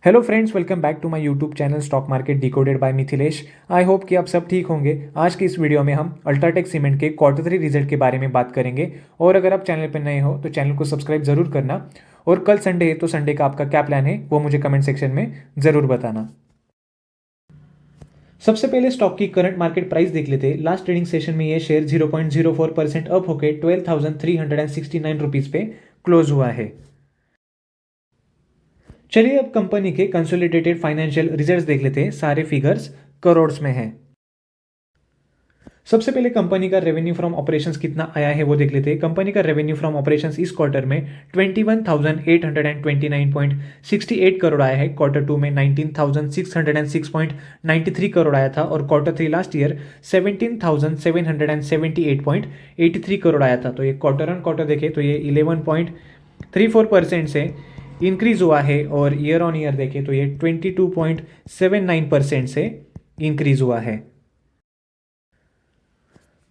Hello friends, welcome back to my YouTube channel stock market decoded by Mithilesh. I hope कि आप सब ठीक होंगे। आज की इस वीडियो में हम अल्ट्राटेक सीमेंट के क्वार्टर 3 रिजल्ट के बारे में बात करेंगे। और अगर आप चैनल पर नए हो तो चैनल को सब्सक्राइब जरूर करना। और कल संडे है तो संडे का आपका क्या प्लान है वो मुझे कमेंट सेक्शन में ज़रूर बताना। सबसे पहले स्टॉक की करंट मार्केट प्राइस देख लेते। लास्ट ट्रेडिंग सेशन में ये शेयर 0.04% अप होकर 12,369 रुपीज़ पे क्लोज हुआ है। चलिए अब कंपनी के कंसोलिडेटेड फाइनेंशियल रिजल्ट्स देख लेते हैं। सारे फिगर्स करोड़्स में हैं। सबसे पहले कंपनी का रेवेन्यू फ्रॉम ऑपरेशंस कितना आया है वो देख लेते हैं। कंपनी का रेवेन्यू फ्रॉम ऑपरेशंस इस क्वार्टर में 21,829.68 करोड़ आया है। Q2 में 19,606.93 करोड़ आया था और Q3 लास्ट ईयर 17,778.83 करोड़ आया था। तो ये क्वार्टर ऑन क्वार्टर देखें तो ये 11.34% से इंक्रीज हुआ है और ईयर ऑन ईयर देखें तो ये 22.79% से इंक्रीज हुआ है।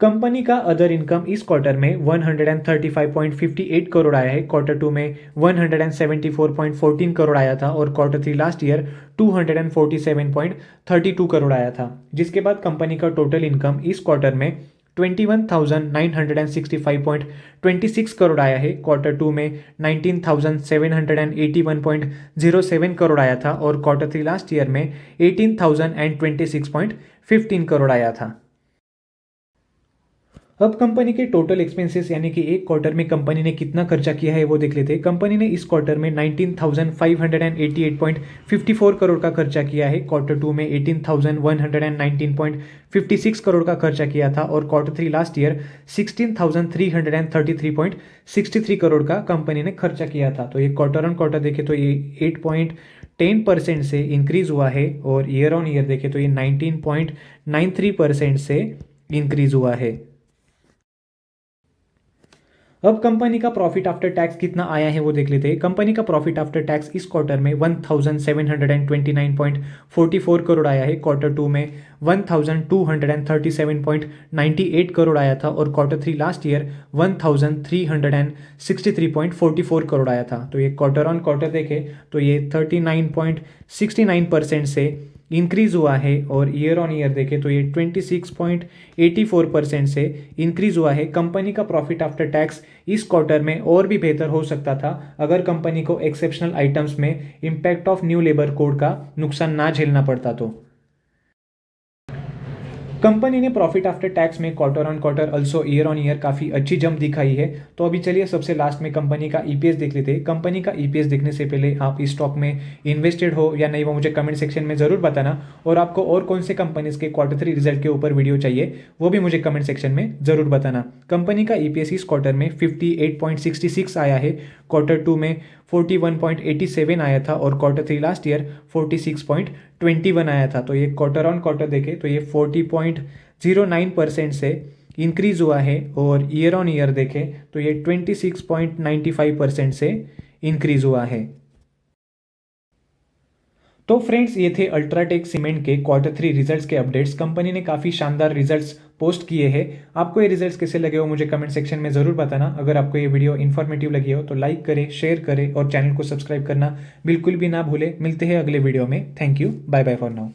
कंपनी का अदर इनकम इस क्वार्टर में 135.58 करोड़ आया है। Q2 में 174.14 करोड़ आया था और Q3 लास्ट ईयर 247.32 करोड़ आया था। जिसके बाद कंपनी का टोटल इनकम इस क्वार्टर में 21,965.26 करोड़ आया है। Q2 में 19,781.07 करोड़ आया था और Q3 लास्ट ईयर में 18,026.15 करोड़ आया था। अब कंपनी के टोटल एक्सपेंसेस यानी कि एक क्वार्टर में कंपनी ने कितना खर्चा किया है वो देख लेते हैं। कंपनी ने इस क्वार्टर में 19,588.54 करोड़ का खर्चा किया है। Q2 में 18,119.56 करोड़ का खर्चा किया था और Q3 लास्ट ईयर 16,333.63 करोड़ का कंपनी ने खर्चा किया था। तो ये क्वार्टर ऑन क्वार्टर देखे तो ये 8.10% से इंक्रीज हुआ है और ईयर ऑन ईयर देखे तो ये 19.93% से इंक्रीज हुआ है। अब कंपनी का प्रॉफिट आफ्टर टैक्स कितना आया है वो देख लेते हैं। कंपनी का प्रॉफिट आफ्टर टैक्स इस क्वार्टर में 1729.44 करोड़ आया है। Q2 में 1237.98 करोड़ आया था और Q3 लास्ट ईयर 1363.44 करोड़ आया था। तो ये क्वार्टर ऑन क्वार्टर देखे तो ये 39.69% से इंक्रीज हुआ है और ईयर ऑन ईयर देखें तो ये 26.84% से इंक्रीज हुआ है। कंपनी का प्रॉफिट आफ्टर टैक्स इस क्वार्टर में और भी बेहतर हो सकता था अगर कंपनी को एक्सेप्शनल आइटम्स में impact of new labour code का नुकसान ना झेलना पड़ता। तो कंपनी ने प्रॉफिट आफ्टर टैक्स में quarter on quarter also year on year काफ़ी अच्छी जंप दिखाई है। तो अभी चलिए सबसे लास्ट में कंपनी का ईपीएस देख लेते हैं। कंपनी का ईपीएस देखने से पहले आप इस स्टॉक में इन्वेस्टेड हो या नहीं वो मुझे कमेंट सेक्शन में ज़रूर बताना। और आपको और कौन से कंपनीज के Q3 रिजल्ट के ऊपर वीडियो चाहिए वो भी मुझे कमेंट सेक्शन में ज़रूर बताना। कंपनी का ईपीएस इस क्वार्टर में 58.66 आया है। Q2 में 41.87 आया था और Q3 लास्ट ईयर 46.21 आया था। तो ये क्वार्टर ऑन क्वार्टर देखे तो ये 40.09% से इंक्रीज हुआ है और ईयर ऑन ईयर देखें तो ये 26.95% से इंक्रीज हुआ है। तो फ्रेंड्स ये थे अल्ट्राटेक सीमेंट के Q3 रिजल्ट्स के अपडेट्स। कंपनी ने काफ़ी शानदार रिजल्ट्स पोस्ट किए हैं। आपको ये रिजल्ट्स कैसे लगे हो मुझे कमेंट सेक्शन में ज़रूर बताना। अगर आपको ये वीडियो इन्फॉर्मेटिव लगी हो तो लाइक करें, शेयर करें और चैनल को सब्सक्राइब करना बिल्कुल भी ना भूलें। मिलते हैं अगले वीडियो में। Thank you, bye bye for now.